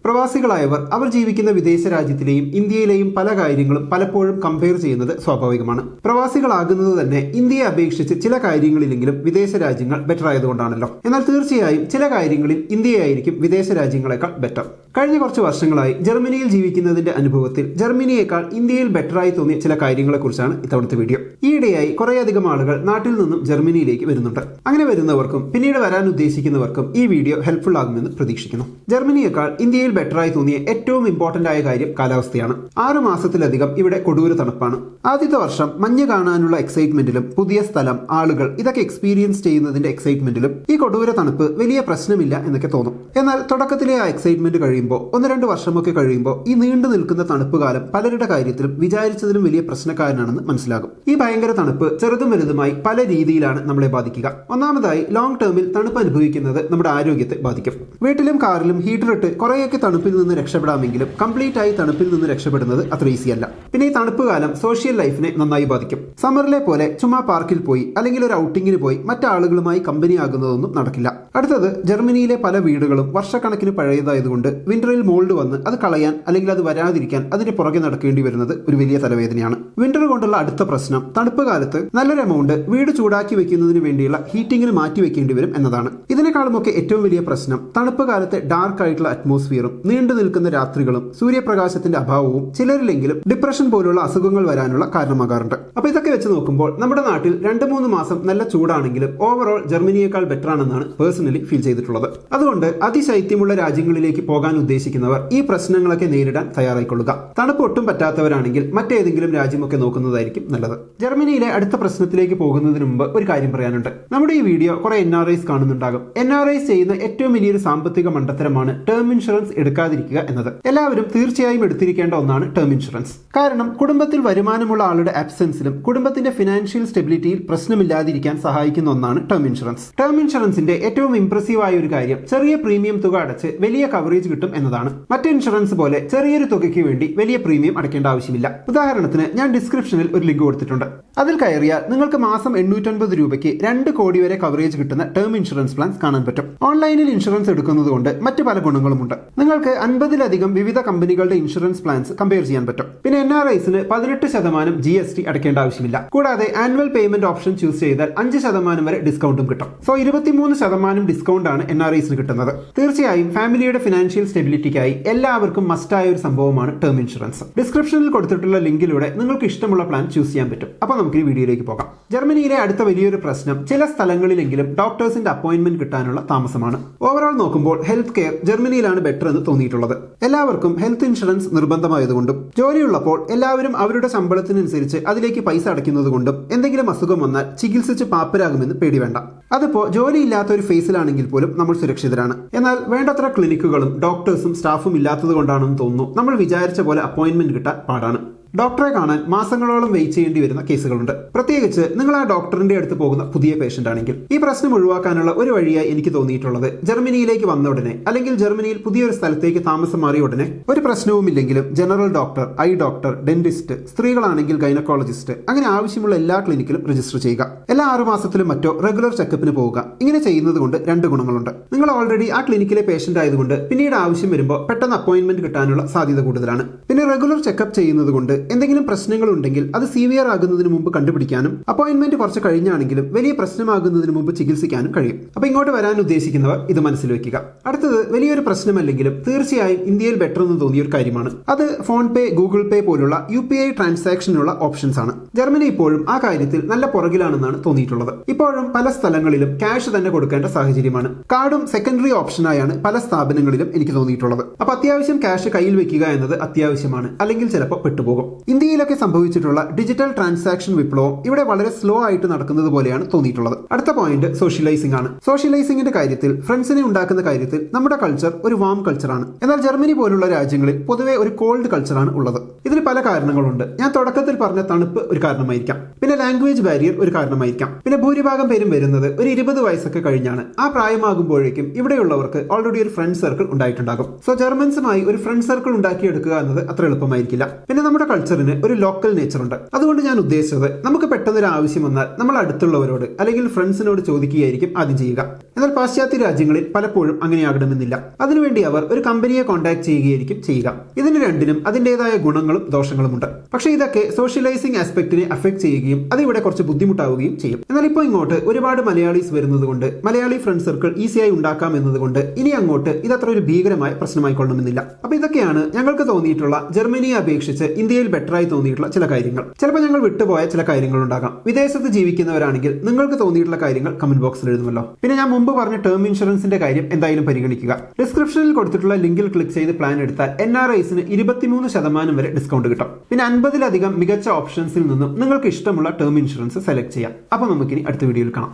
പ്രവാസികളായവർ അവർ ജീവിക്കുന്ന വിദേശ രാജ്യത്തിലെയും ഇന്ത്യയിലെയും പല കാര്യങ്ങളും പലപ്പോഴും കമ്പയർ ചെയ്യുന്നത് സ്വാഭാവികമാണ്. പ്രവാസികളാകുന്നത് തന്നെ ഇന്ത്യയെ അപേക്ഷിച്ച് ചില കാര്യങ്ങളിലെങ്കിലും വിദേശ രാജ്യങ്ങൾ ബെറ്റർ ആയതുകൊണ്ടാണല്ലോ. എന്നാൽ തീർച്ചയായും ചില കാര്യങ്ങളിൽ ഇന്ത്യയായിരിക്കും വിദേശ രാജ്യങ്ങളെക്കാൾ ബെറ്റർ. കഴിഞ്ഞ കുറച്ച് വർഷങ്ങളായി ജർമ്മനിയിൽ ജീവിക്കുന്നതിന്റെ അനുഭവത്തിൽ ജർമ്മനിയേക്കാൾ ഇന്ത്യയിൽ ബെറ്ററായി തോന്നിയ ചില കാര്യങ്ങളെക്കുറിച്ചാണ് ഇത്തവണത്തെ വീഡിയോ. ഈയിടെയായി കുറേയധികം ആളുകൾ നാട്ടിൽ നിന്നും ജർമ്മനിയിലേക്ക് വരുന്നുണ്ട്. അങ്ങനെ വരുന്നവർക്കും പിന്നീട് വരാൻ ഉദ്ദേശിക്കുന്നവർക്കും ഈ വീഡിയോ ഹെൽപ്ഫുൾ ആകുമെന്ന് പ്രതീക്ഷിക്കുന്നു. ജർമ്മനിയേക്കാൾ ഇന്ത്യയിൽ ബെറ്ററായി തോന്നിയ ഏറ്റവും ഇമ്പോർട്ടന്റ് ആയ കാര്യം കാലാവസ്ഥയാണ്. 6 മാസത്തിലധികം ഇവിടെ കൊടൂര തണുപ്പാണ്. ആദ്യത്തെ വർഷം മഞ്ഞ് കാണാനുള്ള എക്സൈറ്റ്മെന്റിലും പുതിയ സ്ഥലം, ആളുകൾ ഇതൊക്കെ എക്സ്പീരിയൻസ് ചെയ്യുന്നതിന്റെ എക്സൈറ്റ്മെന്റിലും ഈ കൊടൂര തണുപ്പ് വലിയ പ്രശ്നമില്ല എന്നൊക്കെ തോന്നും. എന്നാൽ തുടക്കത്തിലെ ആ എക്സൈറ്റ്മെന്റ് കഴിയുമ്പോൾ 1-2 വർഷമൊക്കെ കഴിയുമ്പോൾ ഈ നീണ്ടു നിൽക്കുന്ന തണുപ്പ് കാലം പലരുടെ കാര്യത്തിലും വിചാരിച്ചതിലും വലിയ പ്രശ്നക്കാരനാണെന്ന് മനസ്സിലാകും. ഈ ഭയങ്കര തണുപ്പ് ചെറുതും വലുതുമായി പല രീതിയിലാണ് നമ്മളെ ബാധിക്കുക. ഒന്നാമതായി ലോങ് ടേമിൽ തണുപ്പ് അനുഭവിക്കുന്നത് നമ്മുടെ ആരോഗ്യത്തെ ബാധിക്കും. വീട്ടിലും കാറിലും ഹീറ്റർ ഇട്ട് കുറേയൊക്കെ തണുപ്പിൽ നിന്ന് രക്ഷപ്പെടാമെങ്കിലും കംപ്ലീറ്റ് ആയി തണുപ്പിൽ നിന്ന് രക്ഷപ്പെടുന്നത് അത്ര ഈസി അല്ല. പിന്നെ ഈ തണുപ്പ് കാലം സോഷ്യൽ ലൈഫിനെ നന്നായി ബാധിക്കും. സമ്മറിലെ പോലെ ചുമ്മാ പാർക്കിൽ പോയി അല്ലെങ്കിൽ ഒരു ഔട്ടിങ്ങിന് പോയി മറ്റാളുകളുമായി കമ്പനി ആകുന്നതൊന്നും നടക്കില്ല. അടുത്തത്, ജർമ്മനിയിലെ പല വീടുകളും വർഷക്കണക്കിന് പഴയതായതുകൊണ്ട് വിന്ററിൽ മോൾഡ് വന്ന് അത് കളയാൻ അല്ലെങ്കിൽ അത് വരാതിരിക്കാൻ അതിന്റെ പുറകെ നടക്കേണ്ടി വരുന്നത് ഒരു വലിയ തലവേദനയാണ്. വിന്റർ കൊണ്ടുള്ള അടുത്ത പ്രശ്നം, തണുപ്പ് കാലത്ത് നല്ലൊരു എമൗണ്ട് വീട് ചൂടാക്കി വെക്കുന്നതിന് വേണ്ടിയുള്ള ഹീറ്റിംഗിന് മാറ്റി വെക്കേണ്ടി വരും എന്നതാണ്. ഇതിനേക്കാളുമൊക്കെ ഏറ്റവും വലിയ പ്രശ്നം തണുപ്പ് കാലത്തെ ഡാർക്ക് ആയിട്ടുള്ള അറ്റ്മോസ്ഫിയറും നീണ്ടു നിൽക്കുന്ന രാത്രികളും സൂര്യപ്രകാശത്തിന്റെ അഭാവവും ചിലരിലെങ്കിലും ഡിപ്രഷൻ പോലുള്ള അസുഖങ്ങൾ വരാനുള്ള കാരണമാകാറുണ്ട്. അപ്പൊ ഇതൊക്കെ വെച്ച് നോക്കുമ്പോൾ നമ്മുടെ നാട്ടിൽ 2-3 മാസം നല്ല ചൂടാണെങ്കിലും ഓവറോൾ ജർമ്മനിയേക്കാൾ ബെറ്റർ ആണെന്നാണ് പേഴ്സണലി ഫീൽ ചെയ്തിട്ടുള്ളത്. അതുകൊണ്ട് അതിശൈത്യമുള്ള രാജ്യങ്ങളിലേക്ക് പോകാൻ ഉദ്ദേശിക്കുന്നവർ ഈ പ്രശ്നങ്ങളൊക്കെ നേരിടാൻ തയ്യാറായിക്കൊള്ളുക. തണുപ്പ് ഒട്ടും പറ്റാത്തവരാണെങ്കിൽ മറ്റേതെങ്കിലും രാജ്യമൊക്കെ നോക്കുന്നതായിരിക്കും നല്ലത്. ജർമ്മനിയിലെ അടുത്ത പ്രശ്നത്തിലേക്ക് പോകുന്നതിന് മുമ്പ് ഒരു കാര്യം പറയാനുണ്ട്. നമ്മുടെ ഈ വീഡിയോ കുറെ NRIs കാണുന്നുണ്ടാകും. NRIs ചെയ്യുന്ന ഏറ്റവും വലിയൊരു സാമ്പത്തിക മണ്ടത്തരമാണ് ടേം ഇൻഷുറൻസ് എടുക്കാതിരിക്കുക എന്നത്. എല്ലാവരും തീർച്ചയായും എടുത്തിരിക്കേണ്ട ഒന്നാണ് ടേം ഇൻഷുറൻസ്. കാരണം കുടുംബത്തിൽ വരുമാനമുള്ള ആളുടെ ആബ്സെൻസിലും കുടുംബത്തിന്റെ ഫിനാൻഷ്യൽ സ്റ്റെബിലിറ്റിയിൽ പ്രശ്നമില്ലാതിരിക്കാൻ സഹായിക്കുന്ന ഒന്നാണ് ടേം ഇൻഷുറൻസ്. ടേം ഇൻഷുറൻസിന്റെ ഏറ്റവും ഇംപ്രസീവ് ആയ ഒരു കാര്യം ചെറിയ പ്രീമിയം തുക അടച്ച് വലിയ കവറേജ് കിട്ടും എന്നതാണ്. മറ്റ് ഇൻഷുറൻസ് പോലെ ചെറിയൊരു തുകയ്ക്ക് വേണ്ടി വലിയ പ്രീമിയം അടയ്ക്കേണ്ട ആവശ്യമില്ല. ഉദാഹരണത്തിന് ഞാൻ ഡിസ്ക്രിപ്ഷനിൽ ഒരു ലിങ്ക് കൊടുത്തിട്ടുണ്ട്. അതിൽ കയറിയാൽ നിങ്ങൾക്ക് മാസം 850 രൂപയ്ക്ക് 2 കോടി വരെ കവറേജ് കിട്ടുന്ന ടേം ഇൻഷുറൻസ് പ്ലാൻസ് കാണാൻ പറ്റും. ഓൺലൈനിൽ ഇൻഷുറൻസ് എടുക്കുന്നത് കൊണ്ട് മറ്റു പല ഗുണങ്ങളുമുണ്ട്. നിങ്ങൾക്ക് 50-ലധികം വിവിധ കമ്പനികളുടെ ഇൻഷുറൻസ് പ്ലാൻസ് കമ്പയർ ചെയ്യാൻ പറ്റും. പിന്നെ NRIsന് 18% GST അടയ്ക്കേണ്ട ആവശ്യമില്ല. കൂടാതെ ആനുവൽ പേയ്മെന്റ് ഓപ്ഷൻ ചൂസ് ചെയ്താൽ 5% വരെ ഡിസ്കൗണ്ടും കിട്ടും. സോ 23% ഡിസ്കൗണ്ട് ആണ് NRIsന് കിട്ടുന്നത്. തീർച്ചയായും ഫാമിലിയുടെ ഫിനാൻഷ്യൽ സ്റ്റെബിലിറ്റിക്കായി എല്ലാവർക്കും മസ്റ്റായ ഒരു സംഭവമാണ് ടേം ഇൻഷുറൻസ്. ഡിസ്ക്രിപ്ഷനിൽ കൊടുത്തിട്ടുള്ള ലിങ്കിലൂടെ നിങ്ങൾക്ക് ഇഷ്ടമുള്ള പ്ലാൻ ചൂസ് ചെയ്യാൻ പറ്റും. അപ്പോൾ നമുക്ക് ഈ വീഡിയോയിലേക്ക് പോകാം. ജർമ്മനിയിലെ അടുത്ത വലിയൊരു പ്രശ്നം ചില സ്ഥലങ്ങളിലെങ്കിലും ഡോക്ടേഴ്സിന്റെ അപ്പോയിന്റ്മെന്റ് കിട്ടാനുള്ള താമസമാണ്. ഓവറോൾ നോക്കുമ്പോൾ ഹെൽത്ത് കെയർ ജർമ്മനിയിലാണ് ബെറ്റർ എന്ന് തോന്നിയിട്ടുള്ളത്. എല്ലാവർക്കും ഹെൽത്ത് ഇൻഷുറൻസ് നിർബന്ധമായതുകൊണ്ടും ജോലിയുള്ളപ്പോൾ എല്ലാവരും അവരുടെ ശമ്പളത്തിനനുസരിച്ച് അതിലേക്ക് പൈസ അടയ്ക്കുന്നതുകൊണ്ടും എന്തെങ്കിലും അസുഖം വന്നാൽ ചികിത്സിച്ച് പാപ്പരാകുമെന്ന് പേടി വേണ്ട. അതിപ്പോ ജോലിയില്ലാത്ത ഒരു ഫേസിലാണെങ്കിൽ പോലും നമ്മൾ സുരക്ഷിതരാണ്. എന്നാൽ വേണ്ടത്ര ക്ലിനിക്കുകളും ഡോക്ടേഴ്സും സ്റ്റാഫും ഇല്ലാത്തത് കൊണ്ടാണെന്ന് തോന്നുന്നു നമ്മൾ വിചാരിച്ച പോലെ അപ്പോയിന്റ്മെന്റ് കിട്ടാൻ പാടാണ്. ഡോക്ടറെ കാണാൻ മാസങ്ങളോളം വെയിറ്റ് ചെയ്യേണ്ടി വരുന്ന കേസുകളുണ്ട്. പ്രത്യേകിച്ച് നിങ്ങൾ ആ ഡോക്ടറിന്റെ അടുത്ത് പോകുന്ന പുതിയ പേഷ്യന്റ് ആണെങ്കിൽ. ഈ പ്രശ്നം ഒഴിവാക്കാനുള്ള ഒരു വഴിയായി എനിക്ക് തോന്നിയിട്ടുള്ളത് ജർമ്മനിയിലേക്ക് വന്ന ഉടനെ അല്ലെങ്കിൽ ജർമ്മനിയിൽ പുതിയൊരു സ്ഥലത്തേക്ക് താമസം മാറിയ ഉടനെ ഒരു പ്രശ്നവുമില്ലെങ്കിലും general doctor, eye doctor, dentist, സ്ത്രീകളാണെങ്കിൽ ഗൈനക്കോളജിസ്റ്റ്, അങ്ങനെ ആവശ്യമുള്ള എല്ലാ ക്ലിനിക്കിലും രജിസ്റ്റർ ചെയ്യുക. എല്ലാ 6 മാസത്തിലും മറ്റോ റെഗുലർ ചെക്കപ്പിന് പോവുക. ഇങ്ങനെ ചെയ്യുന്നത് കൊണ്ട് 2 ഗുണങ്ങളുണ്ട്. നിങ്ങൾ ഓൾറെഡി ആ ക്ലിനിക്കിലെ പേഷ്യന്റ് ആയതുകൊണ്ട് പിന്നീട് ആവശ്യം വരുമ്പോൾ പെട്ടെന്ന് അപ്പോയിന്റ്മെന്റ് കിട്ടാനുള്ള സാധ്യത കൂടുതലാണ്. പിന്നെ റെഗുലർ ചെക്കപ്പ് ചെയ്യുന്നത് കൊണ്ട് എന്തെങ്കിലും പ്രശ്നങ്ങൾ ഉണ്ടെങ്കിൽ അത് സീവിയർ ആകുന്നതിന് മുമ്പ് കണ്ടുപിടിക്കാനും അപ്പോയിന്റ്മെന്റ് കുറച്ച് കഴിഞ്ഞാണെങ്കിലും വലിയ പ്രശ്നമാകുന്നതിന് മുമ്പ് ചികിത്സിക്കാനും കഴിയും. അപ്പൊ ഇങ്ങോട്ട് വരാൻ ഉദ്ദേശിക്കുന്നവർ ഇത് മനസ്സിൽ വെക്കുക. അടുത്തത് വലിയൊരു പ്രശ്നമല്ലെങ്കിലും തീർച്ചയായും ഇന്ത്യയിൽ ബെറ്റർ എന്ന് തോന്നിയ ഒരു കാര്യമാണ്. അത് ഫോൺ പേ, ഗൂഗിൾ പേ പോലുള്ള UPI ട്രാൻസാക്ഷനുള്ള ഓപ്ഷൻസ് ആണ്. ജർമ്മനി ഇപ്പോഴും ആ കാര്യത്തിൽ നല്ല പുറകിലാണെന്നാണ് തോന്നിയിട്ടുള്ളത്. ഇപ്പോഴും പല സ്ഥലങ്ങളിലും ക്യാഷ് തന്നെ കൊടുക്കേണ്ട സാഹചര്യമാണ്. കാർഡും സെക്കൻഡറി ഓപ്ഷനായാണ് പല സ്ഥാപനങ്ങളിലും എനിക്ക് തോന്നിയിട്ടുള്ളത്. അപ്പൊ അത്യാവശ്യം ക്യാഷ് കയ്യിൽ വെക്കുക എന്നത് അത്യാവശ്യമാണ്, അല്ലെങ്കിൽ ചിലപ്പോൾ പെട്ടുപോകും. ഇന്ത്യയിലൊക്കെ സംഭവിച്ചിട്ടുള്ള ഡിജിറ്റൽ ട്രാൻസാക്ഷൻ വിപ്ലവം ഇവിടെ വളരെ സ്ലോ ആയിട്ട് നടക്കുന്നത് പോലെയാണ് തോന്നിയിട്ടുള്ളത്. അടുത്ത പോയിന്റ് സോഷ്യലൈസിംഗ് ആണ്. സോഷ്യലൈസിംഗിന്റെ കാര്യത്തിൽ, ഫ്രണ്ട്സിനെ ഉണ്ടാക്കുന്ന കാര്യത്തിൽ നമ്മുടെ കൾച്ചർ ഒരു വാം കൾച്ചറാണ്. എന്നാൽ ജർമ്മനി പോലുള്ള രാജ്യങ്ങളിൽ പൊതുവെ ഒരു കോൾഡ് കൾച്ചറാണ് ഉള്ളത്. ഇതിന് പല കാരണങ്ങളുണ്ട്. ഞാൻ തുടക്കത്തിൽ പറഞ്ഞ തണുപ്പ് ഒരു കാരണമായിരിക്കാം. പിന്നെ ലാംഗ്വേജ് ബാരിയർ ഒരു കാരണമായിരിക്കാം. പിന്നെ ഭൂരിഭാഗം പേരും വരുന്നത് ഒരു 20 വയസ്സൊക്കെ കഴിഞ്ഞാണ്. ആ പ്രായമാകുമ്പോഴേക്കും ഇവിടെയുള്ളവർക്ക് ഓൾറെഡി ഒരു ഫ്രണ്ട് സർക്കിൾ ഉണ്ടായിട്ടുണ്ടാകും. സോ ജർമ്മൻസുമായി ഒരു ഫ്രണ്ട് സർക്കിൾ ഉണ്ടാക്കിയെടുക്കുക എന്നത് അത്ര എളുപ്പമായിരിക്കില്ല. പിന്നെ നമ്മുടെ കൾച്ചറിന് ഒരു ലോക്കൽ നേച്ചർ ഉണ്ട്. അതുകൊണ്ട് ഞാൻ ഉദ്ദേശിച്ചത് നമുക്ക് പെട്ടെന്നൊരു ആവശ്യം വന്നാൽ നമ്മൾ അടുത്തുള്ളവരോട് അല്ലെങ്കിൽ ഫ്രണ്ട്സിനോട് ചോദിക്കുകയായിരിക്കും ആദ്യം ചെയ്യുക. എന്നാൽ പാശ്ചാത്യ രാജ്യങ്ങളിൽ പലപ്പോഴും അങ്ങനെയാകണമെന്നില്ല. അതിനുവേണ്ടി അവർ ഒരു കമ്പനിയെ കോൺടാക്ട് ചെയ്യുകയായിരിക്കും ചെയ്യുക. ഇതിന് രണ്ടിനും അതിൻ്റെതായ ഗുണങ്ങളും ദോഷങ്ങളുമുണ്ട്. പക്ഷേ ഇതൊക്കെ സോഷ്യലൈസിംഗ് ആസ്പെക്റ്റിനെ അഫക്ട് ചെയ്യുകയും അതിവിടെ കുറച്ച് ബുദ്ധിമുട്ടാവുകയും ചെയ്യും. എന്നാൽ ഇപ്പോൾ ഇങ്ങോട്ട് ഒരുപാട് മലയാളീസ് വരുന്നത് കൊണ്ട് മലയാളി ഫ്രണ്ട് സർക്കിൾ ഈസിയായി ഉണ്ടാക്കാം എന്നതുകൊണ്ട് ഇനി അങ്ങോട്ട് ഇതത്ര ഒരു ഭീകരമായ പ്രശ്നമായിക്കൊള്ളണമെന്നില്ല. അപ്പൊ ഇതൊക്കെയാണ് ഞങ്ങൾക്ക് തോന്നിയിട്ടുള്ള ജർമ്മനിയെ അപേക്ഷിച്ച് ഇന്ത്യയിൽ ബെറ്ററായി തോന്നിയിട്ടുള്ള ചില കാര്യങ്ങൾ. ചിലപ്പോൾ ഞങ്ങൾ വിട്ടുപോയ ചില കാര്യങ്ങൾ ഉണ്ടാകാം. വിദേശത്ത് ജീവിക്കുന്നവരാണെങ്കിൽ നിങ്ങൾക്ക് തോന്നിയിട്ടുള്ള കാര്യങ്ങൾ കമന്റ് ബോക്സിൽ എഴുതുമല്ലോ. പിന്നെ ഞാൻ മുമ്പ് പറഞ്ഞ ടേം ഇൻഷുറൻസിന്റെ കാര്യം എന്തായാലും പരിഗണിക്കുക. ഡിസ്ക്രിപ്ഷനിൽ കൊടുത്തിട്ടുള്ള ലിങ്കിൽ ക്ലിക്ക് ചെയ്ത് പ്ലാൻ എടുത്താൽ NRIസിന് 23% വരെ ഡിസ്കൗണ്ട് കിട്ടും. പിന്നെ 50-ലധികം മികച്ച ഓപ്ഷൻസിൽ നിന്നും നിങ്ങൾക്ക് ഇഷ്ടമുള്ള ടേം ഇൻഷുറൻസ് സെലക്ട് ചെയ്യാം. അപ്പൊ നമുക്കിനി അടുത്ത വീഡിയോയിൽ കാണാം.